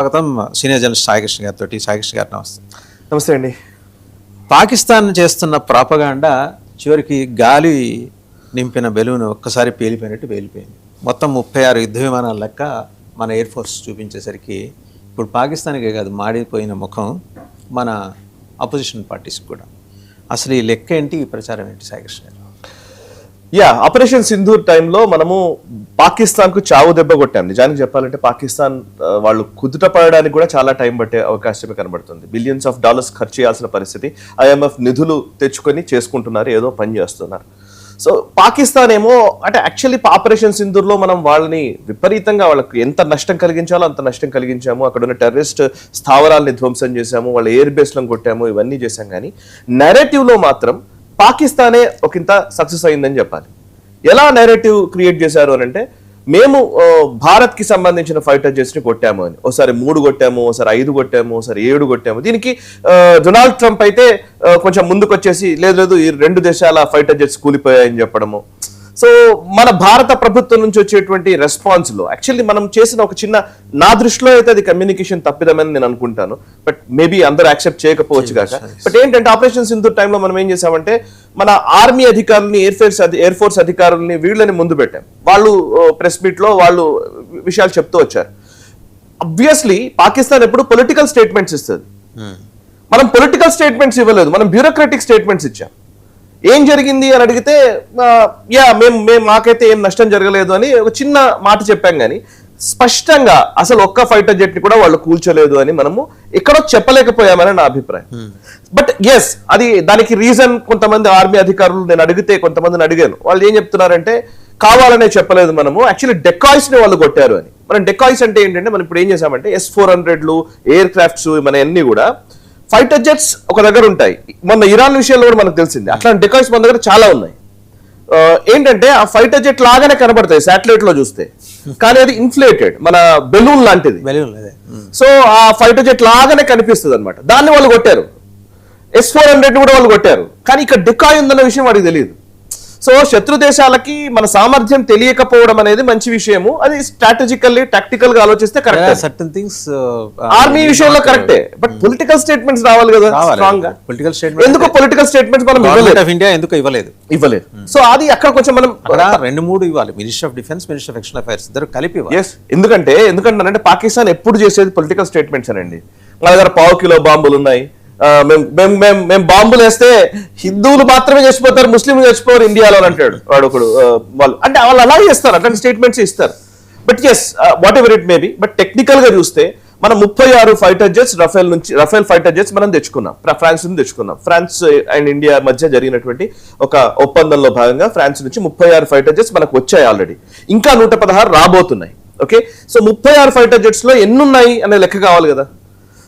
స్వాగతం senior journalist Saikrishna గారితో. సాయికృష్ణ గారు నమస్తే. నమస్తే అండి. పాకిస్తాన్ చేస్తున్న ప్రాపగాండా చివరికి గాలి నింపిన బెలూన్ ఒక్కసారి పేలిపోయినట్టు పేలిపోయింది. మొత్తం 36 యుద్ధ విమానాల లెక్క మన ఎయిర్ ఫోర్స్ చూపించేసరికి ఇప్పుడు పాకిస్తాన్కే కాదు మాడిపోయిన ముఖం మన అపోజిషన్ పార్టీస్కి కూడా. అసలు ఈ లెక్క ఏంటి, ఈ ప్రచారం ఏంటి సాయికృష్ణ గారు? ఆపరేషన్ సింధూర్ టైంలో మనము పాకిస్తాన్ కు చావు దెబ్బ కొట్టాం. నిజానికి చెప్పాలంటే పాకిస్తాన్ వాళ్ళు కుదుట పడడానికి కూడా చాలా టైం పట్టే అవకాశమే కనబడుతుంది. బిలియన్స్ ఆఫ్ డాలర్స్ ఖర్చు చేయాల్సిన పరిస్థితి. IMF నిధులు తెచ్చుకొని చేసుకుంటున్నారు, ఏదో పని చేస్తున్నారు. సో పాకిస్తాన్ ఏమో అంటే యాక్చువల్లీ ఆపరేషన్ సింధూర్లో మనం వాళ్ళని విపరీతంగా వాళ్ళకి ఎంత నష్టం కలిగించాలో అంత నష్టం కలిగించాము. అక్కడ ఉన్న టెర్రరిస్ట్ స్థావరాలని ధ్వంసం చేశాము, వాళ్ళ ఎయిర్ బేస్లను కొట్టాము, ఇవన్నీ చేశాం. కానీ నెరేటివ్లో మాత్రం పాకిస్తానే ఒకంత సక్సెస్ అయిందని చెప్పాలి. ఎలా నెరేటివ్ క్రియేట్ చేశారు అని అంటే, మేము భారత్ కి సంబంధించిన ఫైటర్ జెట్స్ ని కొట్టాము అని. ఒకసారి 3 కొట్టాము, ఒకసారి 5 కొట్టాము, ఒకసారి 7 కొట్టాము. దీనికి డొనాల్డ్ ట్రంప్ అయితే కొంచెం ముందుకు వచ్చేసి లేదు ఈ 2 దేశాల ఫైటర్ జెట్స్ కూలిపోయాయని చెప్పడము. సో మన భారత ప్రభుత్వం నుంచి వచ్చేటువంటి రెస్పాన్స్ లో యాక్చువల్లీ మనం చేసిన ఒక చిన్న, నా దృష్టిలో అయితే అది కమ్యూనికేషన్ తప్పిదమని నేను అనుకుంటాను. బట్ మేబీ అందరూ యాక్సెప్ట్ చేయకపోవచ్చు కాక. బట్ ఏంటంటే ఆపరేషన్ సింధూర్ టైంలో మనం ఏం చేసామంటే, మన ఆర్మీ అధికారులని, ఎయిర్ ఫోర్స్ అధికారులని వీళ్ళని ముందు పెట్టాం. వాళ్ళు ప్రెస్ మీట్ లో వాళ్ళు విషయాలు చెప్తూ వచ్చారు. అబ్వియస్లీ పాకిస్తాన్ ఎప్పుడు పొలిటికల్ స్టేట్మెంట్స్ ఇస్తుంది. మనం పొలిటికల్ స్టేట్మెంట్స్ ఇవ్వలేదు, మనం బ్యూరోక్రాటిక్ స్టేట్మెంట్స్ ఇచ్చాం. ఏం జరిగింది అని అడిగితే మేము మాకైతే ఏం నష్టం జరగలేదు అని ఒక చిన్న మాట చెప్పాం. కానీ స్పష్టంగా అసలు ఒక్క ఫైటర్ జెట్ ని కూడా వాళ్ళు కూల్చలేదు అని మనము ఎక్కడో చెప్పలేకపోయామని నా అభిప్రాయం. బట్ ఎస్, అది దానికి రీజన్ కొంతమంది ఆర్మీ అధికారులు నేను అడిగితే, కొంతమందిని అడిగాను, వాళ్ళు ఏం చెప్తున్నారంటే కావాలనే చెప్పలేదు, మనము యాక్చువల్లీ డెకాయ్స్ ని వాళ్ళు కొట్టారు అని. మనం డెకాయ్స్ అంటే ఏంటంటే, మనం ఇప్పుడు ఏం చేసామంటే S-400లు, ఎయిర్ క్రాఫ్ట్స్, మన అన్ని కూడా ఫైటర్ జెట్స్ ఒక దగ్గర ఉంటాయి. మొన్న ఇరాన్ విషయంలో కూడా మనకు తెలిసింది, అట్లాంటి డెకాయ్స్ మన దగ్గర చాలా ఉన్నాయి. ఏంటంటే ఆ ఫైటర్ జెట్ లాగానే కనబడతాయి శాటిలైట్ లో చూస్తే, కానీ అది ఇన్ఫ్లేటెడ్, మన బెలూన్ లాంటిది. సో ఆ ఫైటర్ జెట్ లాగానే కనిపిస్తుంది అనమాట. దాన్ని వాళ్ళు కొట్టారు. S-400 కూడా వాళ్ళు కొట్టారు. కానీ ఇక్కడ డెకాయ్ ఉందన్న విషయం వాడికి తెలియదు. సో శత్రు దేశాలకి మన సామర్థ్యం తెలియకపోవడం అనేది మంచి విషయము. అది స్ట్రాటజికల్లీ, టాక్టికల్ గా ఆలోచిస్తే కరెక్ట్. సర్టన్ థింగ్స్ ఆర్మీ విషయంలో కరెక్టే, బట్ పొలిటికల్ స్టేట్మెంట్స్ రావాలి కదా స్ట్రాంగ్ గా. పొలిటికల్ స్టేట్మెంట్ ఎందుకు పొలిటికల్ స్టేట్మెంట్స్ మనం ఇండియా ఎందుకు ఇవ్వలేదు? సో అది అక్కడ కొంచెం మనం 2-3 ఇవ్వాలి. Minister of defence, minister of external affairs ఇద్దరు కలిపి. ఎందుకంటే పాకిస్తాన్ ఎప్పుడు చేసేది పొలిటికల్ స్టేట్మెంట్స్ అనండి. మన దగ్గర 1/4 కిలో బాంబులు ఉన్నాయి, మేము బాంబులు వేస్తే హిందువులు మాత్రమే చచ్చిపోతారు, ముస్లింలు చచ్చిపోరు ఇండియాలో అంటాడు వాడు ఒకడు. వాళ్ళు అంటే వాళ్ళు అలాగే చేస్తారు, అట్లాంటి స్టేట్మెంట్స్ ఇస్తారు. But yes, whatever it may be, but technical గా చూస్తే మనం 36 fighter jets Rafale fighter jets మనం తెచ్చుకున్నాం, ఫ్రాన్స్ నుంచి తెచ్చుకున్నాం. ఫ్రాన్స్ అండ్ ఇండియా మధ్య జరిగినటువంటి ఒక ఒప్పందంలో భాగంగా ఫ్రాన్స్ నుంచి 36 ఫైటర్ జెట్స్ మనకు వచ్చాయి ఆల్రెడీ. ఇంకా 116 రాబోతున్నాయి. ఓకే, సో 36 ఫైటర్ జెట్స్ లో ఎన్ని ఉన్నాయి అనే లెక్క కావాలి కదా.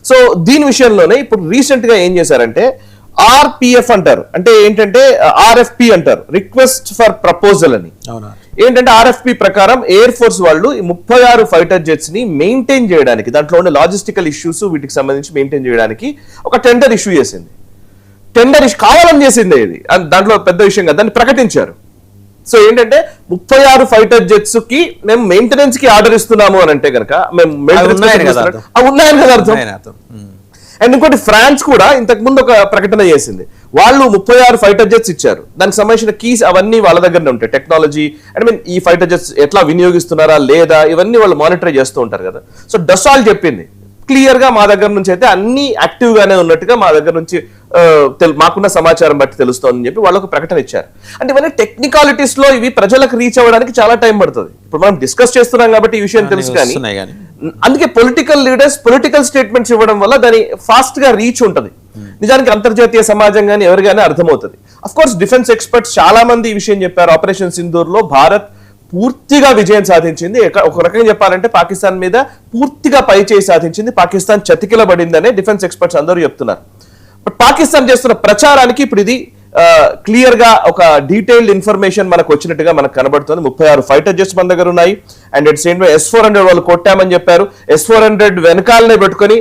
సో దీని విషయంలోనే ఇప్పుడు రీసెంట్ గా ఏం చేశారంటే, RPF అంటారు, అంటే ఏంటంటే RFP అంటారు, రిక్వెస్ట్ ఫర్ ప్రపోజల్ అని. ఏంటంటే RFP ప్రకారం ఎయిర్ ఫోర్స్ వాళ్ళు 36 ఫైటర్ జెట్స్ ని మెయింటైన్ చేయడానికి, దాంట్లో ఉండే లాజిస్టికల్ ఇష్యూస్ వీటికి సంబంధించి మెయింటైన్ చేయడానికి ఒక టెండర్ ఇష్యూ చేసింది. టెండర్ కావాలని చేసింది ఇది, దాంట్లో పెద్ద విషయం కదా, దాన్ని ప్రకటించారు. సో ఏంటంటే 36 ఫైటర్ జెట్స్ కి మేము మెయింటెనెన్స్ కి ఆర్డర్ ఇస్తున్నాము అని అంటే కనుక మేము ఉన్నాయని కదా అర్థం. అండ్ ఇంకోటి, ఫ్రాన్స్ కూడా ఇంతకు ముందు ఒక ప్రకటన చేసింది. వాళ్ళు 36 ఫైటర్ జెట్స్ ఇచ్చారు, దానికి సంబంధించిన కీస్ అవన్నీ వాళ్ళ దగ్గరనే ఉంటాయి. టెక్నాలజీ, ఈ ఫైటర్ జెట్స్ ఎట్లా వినియోగిస్తున్నారా లేదా ఇవన్నీ వాళ్ళు మానిటర్ చేస్తూ ఉంటారు కదా. సో డసాల్ చెప్పింది క్లియర్ గా, మా దగ్గర నుంచి అయితే అన్ని యాక్టివ్ గానే ఉన్నట్టుగా మా దగ్గర నుంచి మాకున్న సమాచారం బట్టి తెలుస్తోందని చెప్పి వాళ్ళు ఒక ప్రకటన ఇచ్చారు. అంటే ఇవన్నీ టెక్నికాలిటీస్ లో ఇవి ప్రజలకు రీచ్ అవ్వడానికి చాలా టైం పడుతుంది. ఇప్పుడు మనం డిస్కస్ చేస్తున్నాం కాబట్టి ఈ విషయం తెలుసు. కానీ అందుకే పొలిటికల్ లీడర్స్ పొలిటికల్ స్టేట్మెంట్స్ ఇవ్వడం వల్ల దాని ఫాస్ట్ గా రీచ్ ఉంటుంది. నిజానికి అంతర్జాతీయ సమాజం కానీ ఎవరికైనా అర్థమవుతుంది. అఫ్ కోర్స్ డిఫెన్స్ ఎక్స్పర్ట్స్ చాలా మంది ఈ విషయం చెప్పారు. ఆపరేషన్ సింధూర్ లో భారత్ పూర్తిగా విజయం సాధించింది. ఒక రకంగా చెప్పాలంటే పాకిస్తాన్ మీద పూర్తిగా పైచేయి సాధించింది, పాకిస్తాన్ చతికిలబడిందనే డిఫెన్స్ ఎక్స్పర్ట్స్ అందరూ చెప్తున్నారు. బట్ పాకిస్తాన్ చేస్తున్న ప్రచారానికి ఇప్పుడు ఇది క్లియర్ గా ఒక డీటెయిల్డ్ ఇన్ఫర్మేషన్ మనకు వచ్చినట్టుగా మనకు కనబడుతుంది. 36 ఫైటర్ జెట్స్ మన దగ్గర ఉన్నాయి. And at same time S-400 వాళ్ళు కొట్టామని చెప్పారు. S-400 వెనకాలనే పెట్టుకుని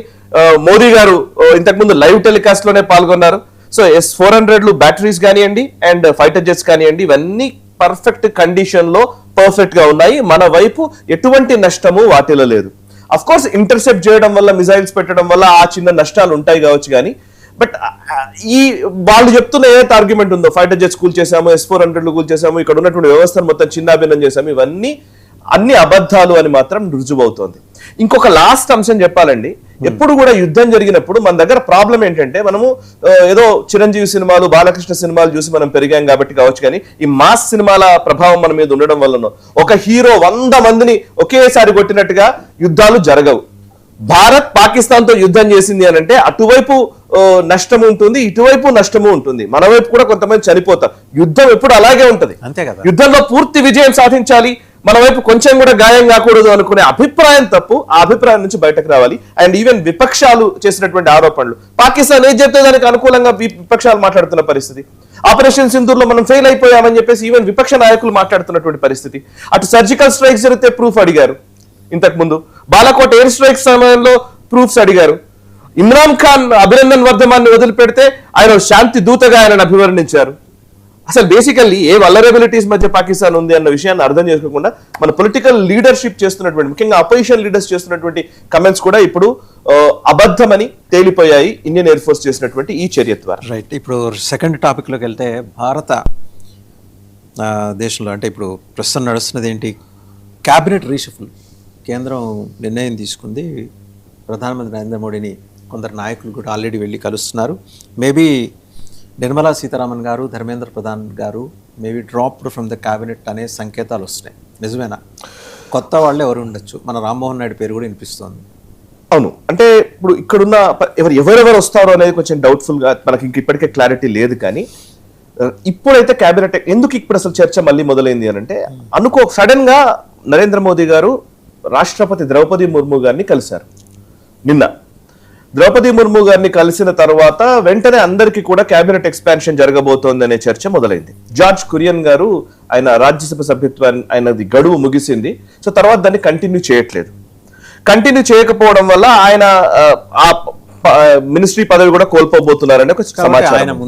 మోదీ గారు ఇంతకుముందు లైవ్ టెలికాస్ట్ లోనే పాల్గొన్నారు. సో S-400లు బ్యాటరీస్ కానివ్వండి అండ్ ఫైటర్ జెట్స్ కానివ్వండి, ఇవన్నీ పర్ఫెక్ట్ కండిషన్ లో పర్ఫెక్ట్ గా ఉన్నాయి. మన వైపు ఎటువంటి నష్టము వాటిలో లేదు. అఫ్ కోర్స్ ఇంటర్సెప్ట్ చేయడం వల్ల, మిసైల్స్ పెట్టడం వల్ల ఆ చిన్న నష్టాలు ఉంటాయి కావచ్చు కానీ, బట్ ఈ వాళ్ళు చెప్తున్న ఏదైతే ఆర్గ్యుమెంట్ ఉందో, ఫైటర్ జెట్స్ కూల్ చేసాము, S-400 కూల్ చేసాము, ఇక్కడ ఉన్నటువంటి వ్యవస్థను మొత్తం చిన్నాభిన్నం చేసాము, ఇవన్నీ అన్ని అబద్ధాలు అని మాత్రం రుజువవుతోంది. ఇంకొక లాస్ట్ అంశం చెప్పాలండి, ఎప్పుడు కూడా యుద్ధం జరిగినప్పుడు మన దగ్గర ప్రాబ్లం ఏంటంటే, మనము ఏదో చిరంజీవి సినిమాలు, బాలకృష్ణ సినిమాలు చూసి మనం పెరిగాం కాబట్టి కావచ్చు కానీ, ఈ మాస్ సినిమాల ప్రభావం మన మీద ఉండడం వల్ల ఒక హీరో 100 మందిని ఒకేసారి కొట్టినట్టుగా యుద్ధాలు జరగవు. భారత్ పాకిస్తాన్ తో యుద్ధం చేసింది అని అంటే అటువైపు నష్టము ఉంటుంది, ఇటువైపు నష్టము ఉంటుంది, మన వైపు కూడా కొంతమంది చనిపోతారు. యుద్ధం ఎప్పుడు అలాగే ఉంటది. అంతే కదా. యుద్ధంలో పూర్తి విజయం సాధించాలి, మన వైపు కొంచెం కూడా గాయం కాకూడదు అనుకునే అభిప్రాయం తప్పు. ఆ అభిప్రాయం నుంచి బయటకు రావాలి. అండ్ ఈవెన్ విపక్షాలు చేసినటువంటి ఆరోపణలు, పాకిస్తాన్ ఏం చెప్తే దానికి అనుకూలంగా విపక్షాలు మాట్లాడుతున్న పరిస్థితి, ఆపరేషన్ సింధూర్లో మనం ఫెయిల్ అయిపోయామని చెప్పేసి ఈవెన్ విపక్ష నాయకులు మాట్లాడుతున్నటువంటి పరిస్థితి. అటు సర్జికల్ స్ట్రైక్స్ జరిగితే ప్రూఫ్ అడిగారు, ఇంతకు ముందు బాలాకోట్ ఎయిర్ స్ట్రైక్ సమయంలో ప్రూఫ్స్ అడిగారు. ఇమ్రాన్ ఖాన్ అభినందన్ వర్ధమాన్ని వదిలిపెడితే ఆయన శాంతి దూతగా ఆయనను అభివర్ణించారు. అసలు బేసికల్లీ ఏ వల్నరబిలిటీస్ మధ్య పాకిస్తాన్ ఉంది అన్న విషయాన్ని అర్థం చేసుకోకుండా మన పొలిటికల్ లీడర్షిప్ చేస్తున్నటువంటి, ముఖ్యంగా అపోజిషన్ లీడర్స్ చేస్తున్నటువంటి కమెంట్స్ కూడా ఇప్పుడు అబద్ధమని తేలిపోయాయి ఇండియన్ ఎయిర్ ఫోర్స్ చేసినటువంటి ఈ చర్య ద్వారా. రైట్, ఇప్పుడు సెకండ్ టాపిక్లోకి వెళ్తే, భారత దేశంలో అంటే ఇప్పుడు ప్రస్తుతం నడుస్తున్నది ఏంటి, క్యాబినెట్ రీషఫుల్. కేంద్రం నిర్ణయం తీసుకుంది, ప్రధానమంత్రి నరేంద్ర మోడీని కొందరు నాయకులు కూడా ఆల్రెడీ వెళ్ళి కలుస్తున్నారు. మేబీ నిర్మలా సీతారామన్ గారు, ధర్మేంద్ర ప్రధాన్ గారు maybe dropped from the cabinet అనే సంకేతాలు వస్తున్నాయి. నిజమేనా? కొత్త వాళ్ళు ఎవరు ఉండొచ్చు? మన రామ్మోహన్ నాయుడు పేరు కూడా వినిపిస్తోంది. అవును, అంటే ఇప్పుడు ఇక్కడున్న ఎవరెవరు వస్తారో అనేది కొంచెం డౌట్ఫుల్ గా, మనకి ఇంక ఇప్పటికే క్లారిటీ లేదు. కానీ ఇప్పుడైతే క్యాబినెట్ ఎందుకు ఇప్పుడు అసలు చర్చ మళ్ళీ మొదలైంది అని అంటే, సడన్ గా నరేంద్ర మోదీ గారు రాష్ట్రపతి ద్రౌపది ముర్ము గారిని కలిశారు నిన్న. ద్రౌపది ముర్ము గారిని కలిసిన తర్వాత వెంటనే అందరికీ కూడా క్యాబినెట్ ఎక్స్పాన్షన్ జరగబోతోంది అనే చర్చ మొదలైంది. జార్జ్ కురియన్ గారు, ఆయన రాజ్యసభ సభ్యత్వాన్ని, ఆయనది గడువు ముగిసింది. సో తర్వాత దాన్ని కంటిన్యూ చేయట్లేదు. కంటిన్యూ చేయకపోవడం వల్ల ఆయన ఆ మినిస్ట్రీ పదవి కూడా కోల్పోబోతున్నారని ఒక సమాచారం.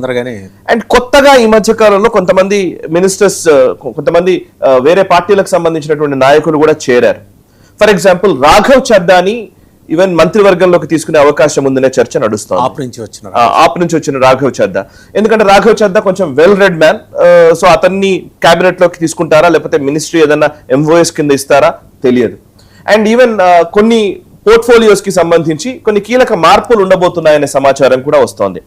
అండ్ కొత్తగా ఈ మధ్య కాలంలో కొంతమంది మినిస్టర్స్, కొంతమంది వేరే పార్టీలకు సంబంధించినటువంటి నాయకులు కూడా చేరారు. ఫర్ ఎగ్జాంపుల్ రాఘవ్ చద్దాని ఈవెన్ మంత్రివర్గంలోకి తీసుకునే అవకాశం ఉందనే చర్చ నడుస్తుంది. ఆప్ నుంచి వచ్చిన రాఘవ్ చద్దా, ఎందుకంటే రాఘవ్ చద్దా కొంచెం వెల్ రెడ్ మ్యాన్. సో అతన్ని క్యాబినెట్ లోకి తీసుకుంటారా, లేకపోతే మినిస్ట్రీ ఏదన్నా MOS కింద ఇస్తారా తెలియదు. అండ్ ఈవెన్ కొన్ని పోర్ట్ఫోలియోస్ కి సంబంధించి కొన్ని కీలక మార్పులు ఉండబోతున్నాయనే సమాచారం కూడా వస్తోంది.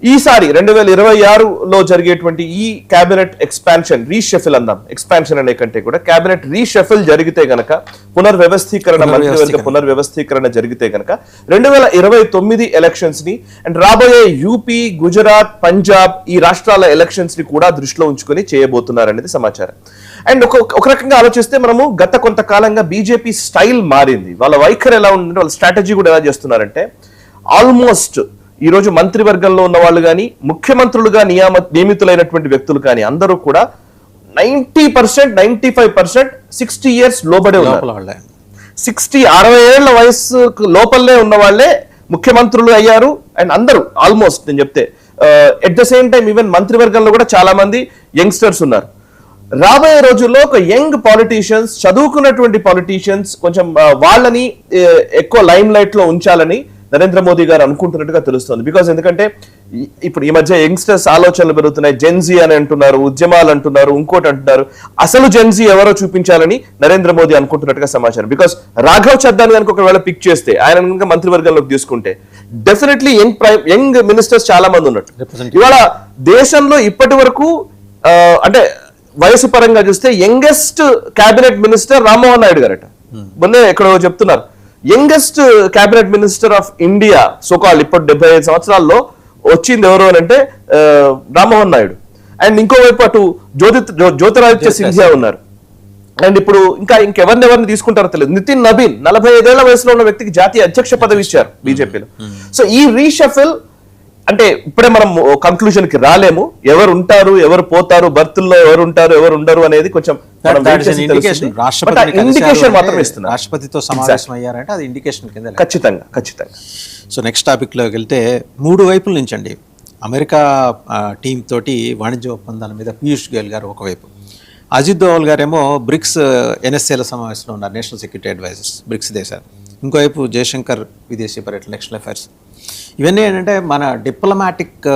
ఈసారి 2026లో జరిగేటువంటి ఈ క్యాబినెట్ ఎక్స్పాన్షన్, రీషఫిల్ అందాం, ఎక్స్పాన్షన్ అనే కంటే కూడా క్యాబినెట్ రీషఫిల్ జరిగితే గనక, మంత్రివర్గ పునర్వ్యవస్థీకరణ జరిగితే గనక 2029 ఎలక్షన్స్ ని అండ్ రాబోయే యూపీ, గుజరాత్, పంజాబ్ ఈ రాష్ట్రాల ఎలక్షన్స్ ని కూడా దృష్టిలో ఉంచుకొని చేయబోతున్నారనేది సమాచారం. అండ్ ఒక రకంగా ఆలోచిస్తే మనము గత కొంతకాలంగా బీజేపీ స్టైల్ మారింది, వాళ్ళ వైఖరి ఎలా ఉందంటే, వాళ్ళ స్ట్రాటజీ కూడా ఎలా చేస్తున్నారంటే, ఆల్మోస్ట్ ఈ రోజు మంత్రివర్గంలో ఉన్న వాళ్ళు కానీ, ముఖ్యమంత్రులుగా నియమితులైనటువంటి వ్యక్తులు కానీ అందరూ కూడా 90%, 95% 60 years లోబడే ఉన్నారు. 60 ఏళ్ల వయసు లోపలనే ఉన్న వాళ్ళే ముఖ్యమంత్రులు అయ్యారు. అండ్ అందరూ ఆల్మోస్ట్ నేను చెప్తే at the same time even మంత్రివర్గంలో కూడా చాలా మంది యంగ్స్టర్స్ ఉన్నారు. రాబోయే రోజుల్లో ఒక యంగ్ పాలిటీషియన్స్, చదువుకున్నటువంటి పాలిటీషియన్స్, కొంచెం వాళ్ళని ఎక్కువ లైమ్ లైట్ లో ఉంచాలని నరేంద్ర మోదీ గారు అనుకుంటున్నట్టుగా తెలుస్తుంది. బికాస్ ఎందుకంటే ఇప్పుడు ఈ మధ్య యంగ్స్టర్స్ ఆలోచనలు పెరుగుతున్నాయి. జెన్జీ అని అంటున్నారు, ఉద్యమాలు అంటున్నారు, ఇంకోటి అంటున్నారు. అసలు జెన్జీ ఎవరో చూపించాలని నరేంద్ర మోదీ అనుకుంటున్నట్టుగా సమాచారం. బికాస్ రాఘవ్ చద్దాని కనుక ఒకవేళ పిక్ చేస్తే, ఆయన కనుక మంత్రివర్గంలోకి తీసుకుంటే డెఫినెట్లీ యంగ్ మినిస్టర్స్ చాలా మంది ఉన్నట్టు. ఇవాళ దేశంలో ఇప్పటి వరకు అంటే వయసు పరంగా చూస్తే youngest cabinet minister Rammohan Naidu గారట. మొన్నే ఎక్కడో చెప్తున్నారు, youngest cabinet minister of India so called ఇప్పుడు 75 సంవత్సరాల్లో వచ్చింది ఎవరు అని అంటే రామ్మోహన్ నాయుడు. అండ్ ఇంకోవైపు అటు జ్యోతిరాదిత్య సింధియా ఉన్నారు. అండ్ ఇప్పుడు ఇంకెవరిని తీసుకుంటారో తెలియదు. నితిన్ నబీన్ 45 ఏళ్ల వయసులో ఉన్న వ్యక్తికి జాతీయ అధ్యక్ష పదవి ఇచ్చారు బీజేపీలో. సో ఈ రీషఫిల్ అంటే ఇప్పుడే మనం కంక్లూజన్ కి రాలేము, ఎవరు ఉంటారు, ఎవరు పోతారు, బర్త్లో ఎవరు ఉంటారు, ఎవరు ఉండరు అనేది కొంచెం ఇండికేషన్ మాత్రం ఇస్తున్నారు. రాష్ట్రపతితో సమావేశం అయ్యారంటే అది ఇండికేషన్ కింద. ఖచ్చితంగా. సో నెక్స్ట్ టాపిక్లోకి వెళ్తే, 3 వైపుల నుంచి అండి, అమెరికా టీం తోటి వాణిజ్య ఒప్పందాల మీద పీయూష్ గోయల్ గారు ఒకవైపు, అజిత్ దోవల్ గారేమో బ్రిక్స్ NSCల సమావేశంలో ఉన్నారు, నేషనల్ సెక్యూరిటీ అడ్వైజర్స్ బ్రిక్స్ దేశాలు. ఇంకోవైపు జయశంకర్ విదేశీ పర్యటన, ఎక్స్టర్నల్ అఫైర్స్. ఇవన్నీ ఏంటంటే మన డిప్లొమాటిక్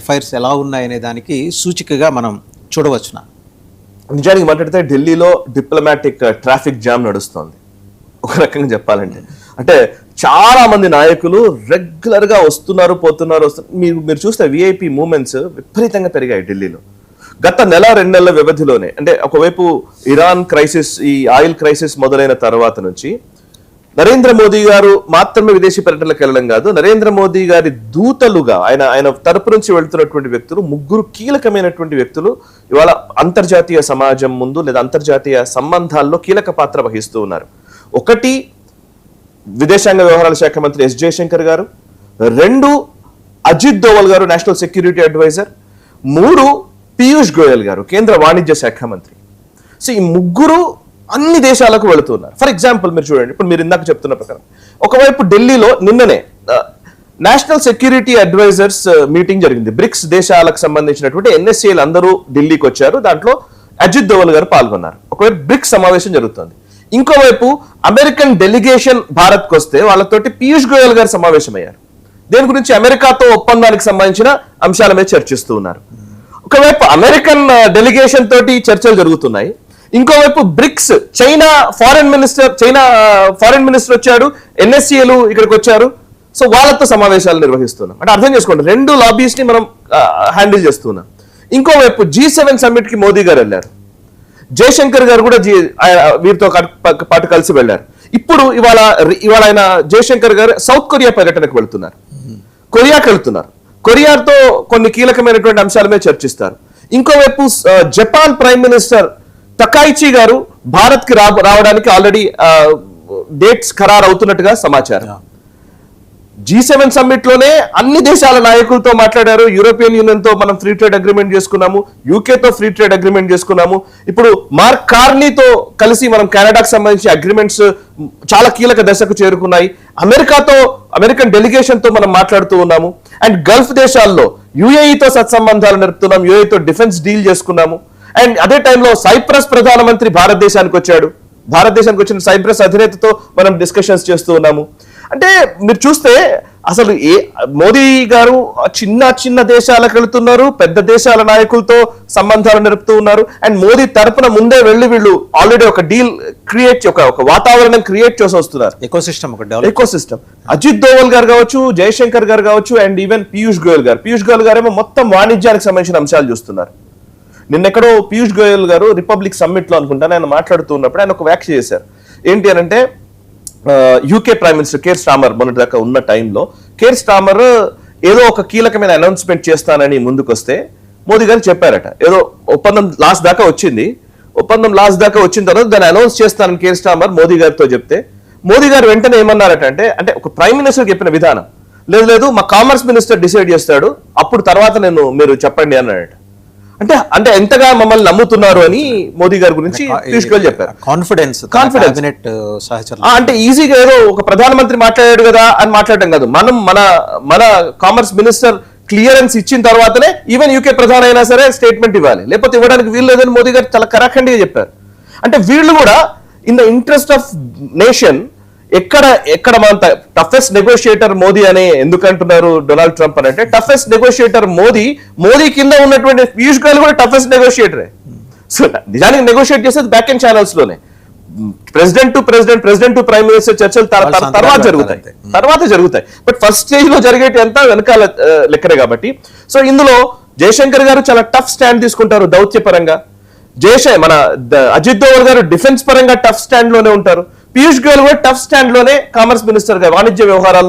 అఫైర్స్ ఎలా ఉన్నాయనే దానికి సూచికగా మనం చూడవచ్చున. నిజానికి మాట్లాడితే ఢిల్లీలో డిప్లొమాటిక్ ట్రాఫిక్ జామ్ నడుస్తోంది ఒక రకంగా చెప్పాలంటే. అంటే చాలా మంది నాయకులు రెగ్యులర్ గా వస్తున్నారు, పోతున్నారు. మీరు చూస్తే విఐపి మూవ్మెంట్స్ విపరీతంగా పెరిగాయి ఢిల్లీలో గత 1-2 నెలల వ్యవధిలోనే. అంటే ఒకవైపు ఇరాన్ క్రైసిస్, ఈ ఆయిల్ క్రైసిస్ మొదలైన తర్వాత నుంచి నరేంద్ర మోదీ గారు మాత్రమే విదేశీ పర్యటనలకు వెళ్ళడం కాదు, నరేంద్ర మోదీ గారి దూతలుగా ఆయన తరపు నుంచి వెళ్తున్నటువంటి వ్యక్తులు 3 కీలకమైనటువంటి వ్యక్తులు ఇవాళ అంతర్జాతీయ సమాజం ముందు లేదా అంతర్జాతీయ సంబంధాల్లో కీలక పాత్ర వహిస్తూ ఉన్నారు. ఒకటి విదేశాంగ వ్యవహారాల శాఖ మంత్రి ఎస్ జయశంకర్ గారు, 2 అజిత్ దోవల్ గారు national security adviser, 3 Piyush Goyal గారు కేంద్ర వాణిజ్య శాఖ మంత్రి. సో ఈ 3 అన్ని దేశాలకు వెళుతున్నారు. ఫర్ ఎగ్జాంపుల్ మీరు చూడండి, ఇప్పుడు మీరు ఇందాక చెప్తున్న ప్రకారం ఒకవైపు ఢిల్లీలో నిన్ననే నేషనల్ సెక్యూరిటీ అడ్వైజర్స్ మీటింగ్ జరిగింది. బ్రిక్స్ దేశాలకు సంబంధించినటువంటి ఎన్ఎస్సీలు అందరూ ఢిల్లీకి వచ్చారు. దాంట్లో అజిత్ దోవల్ గారు పాల్గొన్నారు. ఒకవైపు బ్రిక్స్ సమావేశం జరుగుతుంది. ఇంకోవైపు అమెరికన్ డెలిగేషన్ భారత్కి వస్తే వాళ్ళతోటి పీయూష్ గోయల్ గారు సమావేశమయ్యారు. దేని గురించి? అమెరికాతో ఒప్పందానికి సంబంధించిన అంశాల మీద చర్చిస్తూ ఉన్నారు. ఒకవైపు అమెరికన్ డెలిగేషన్ తోటి చర్చలు జరుగుతున్నాయి. ఇంకోవైపు బ్రిక్స్ చైనా ఫారెన్ మినిస్టర్ వచ్చాడు, ఎన్ఎస్సీలు ఇక్కడికి వచ్చారు. సో వాళ్ళతో సమావేశాలు నిర్వహిస్తున్నాం. అంటే అర్థం చేసుకోండి, 2 లాబీస్ ని మనం హ్యాండిల్ చేస్తున్నాం. ఇంకోవైపు G7 సమ్మిట్ కి మోదీ గారు వెళ్ళారు, జయశంకర్ గారు కూడా వీరితో పాటు కలిసి వెళ్ళారు. ఇప్పుడు ఇవాళ ఆయన జయశంకర్ గారు సౌత్ కొరియా పర్యటనకు వెళ్తున్నారు, కొరియాకి వెళ్తున్నారు. కొరియాతో కొన్ని కీలకమైనటువంటి అంశాల మీద చర్చిస్తారు. ఇంకోవైపు జపాన్ ప్రైమ్ మినిస్టర్ తకాయిచి గారు భారత్ కి రావడానికి ఆల్రెడీ డేట్స్ ఖరారు అవుతున్నట్టుగా సమాచారం. G7 సమ్మిట్ లోనే అన్ని దేశాల నాయకులతో మాట్లాడారు. యూరోపియన్ యూనియన్ తో మనం ఫ్రీ ట్రేడ్ అగ్రిమెంట్ చేసుకున్నాము, యూకేతో ఫ్రీ ట్రేడ్ అగ్రిమెంట్ చేసుకున్నాము. ఇప్పుడు మార్క్ కార్నీతో కలిసి మనం కెనడాకు సంబంధించి అగ్రిమెంట్స్ చాలా కీలక దశకు చేరుకున్నాయి. అమెరికన్ డెలిగేషన్ తో మనం మాట్లాడుతూ ఉన్నాము. అండ్ గల్ఫ్ దేశాల్లో యుఏఈతో సత్సంబంధాలు నడుపుతున్నాం, యుఏఈతో డిఫెన్స్ డీల్ చేసుకున్నాము. అండ్ అదే టైంలో సైప్రస్ ప్రధానమంత్రి భారతదేశానికి వచ్చిన సైప్రస్ అధినేతతో మనం డిస్కషన్స్ చేస్తూ ఉన్నాము. అంటే మీరు చూస్తే అసలు మోదీ గారు చిన్న దేశాలకు వెళుతున్నారు, పెద్ద దేశాల నాయకులతో సంబంధాలు నడుపుతూ ఉన్నారు. అండ్ మోదీ తరపున ముందే వెళ్ళి వీళ్ళు ఆల్రెడీ ఒక డీల్ క్రియేట్, ఒక వాతావరణం క్రియేట్ చేసి వస్తున్నారు. ఎకోసిస్టమ్. అజిత్ దోవల్ గారు కావచ్చు, జయశంకర్ గారు కావచ్చు, అండ్ ఈవెన్ పీయూష్ గోయల్ గారు ఏమో మొత్తం వాణిజ్యానికి సంబంధించిన అంశాలు చూస్తున్నారు. నిన్నెక్కడో పీయూష్ గోయల్ గారు రిపబ్లిక్ సమ్మిట్ లో అనుకుంటాను ఆయన మాట్లాడుతూ ఉన్నప్పుడు ఆయన ఒక వ్యాఖ్య చేశారు. ఏంటి అనంటే, UK prime minister care stammer మొన్నటిదాకా ఉన్న టైంలో కేర్ స్టామర్ ఏదో ఒక కీలకమైన అనౌన్స్మెంట్ చేస్తానని ముందుకొస్తే మోదీ గారు చెప్పారట, ఏదో ఒప్పందం లాస్ట్ దాకా వచ్చింది తర్వాత దాన్ని అనౌన్స్ చేస్తానని కేర్ స్టామర్ మోదీ గారితో చెప్తే మోదీ గారు వెంటనే ఏమన్నారట అంటే ఒక ప్రైమ్ మినిస్టర్ చెప్పిన విధానం లేదు మా కామర్స్ మినిస్టర్ డిసైడ్ చేస్తాడు, అప్పుడు తర్వాత మీరు చెప్పండి అన్నాడట. అంటే ఎంతగా మమ్మల్ని నమ్ముతున్నారు అని మోదీ గారి గురించి పీయూష్ గోయల్ చెప్పారు. కాన్ఫిడెన్స్. అంటే ఈజీగా ఏదో ఒక ప్రధానమంత్రి మాట్లాడాడు కదా అని మాట్లాడడం కాదు, మనం మన కామర్స్ మినిస్టర్ క్లియరెన్స్ ఇచ్చిన తర్వాతనే ఈవెన్ యూకే ప్రధాని అయినా సరే స్టేట్మెంట్ ఇవ్వాలి, లేకపోతే ఇవ్వడానికి వీలు లేదని మోదీ గారు చాలా కరాఖండిగా చెప్పారు. అంటే వీళ్ళు కూడా in the interest of nation ఎక్కడ మన టఫెస్ట్ నెగోషియేటర్ మోదీ అని ఎందుకంటున్నారు డొనాల్డ్ ట్రంప్ అని అంటే, టఫెస్ట్ నెగోషియేటర్ మోదీ కింద ఉన్నటువంటి పీయూష్ గోయల్ కూడా టఫెస్ట్ నెగోషియేటరే. సో నిజానికి నెగోషియేట్ చేసేది బ్యాక్ అండ్ ఛానల్స్ లోనే, ప్రెసిడెంట్ టు ప్రైమ్ మినిస్టర్ చర్చలు తర్వాత జరుగుతాయి. బట్ ఫస్ట్ స్టేజ్ లో జరిగేటి అంతా వెనకాల లెక్కరే కాబట్టి. సో ఇందులో జయశంకర్ గారు చాలా టఫ్ స్టాండ్ తీసుకుంటారు దౌత్యపరంగా, మన అజిత్ దోవల్ గారు డిఫెన్స్ పరంగా టఫ్ స్టాండ్ లోనే ఉంటారు, పీయూష్ గోయల్ కూడా టఫ్ స్టాండ్ లోనే కామర్స్ మినిస్టర్ గా వాణిజ్య వ్యవహారాలు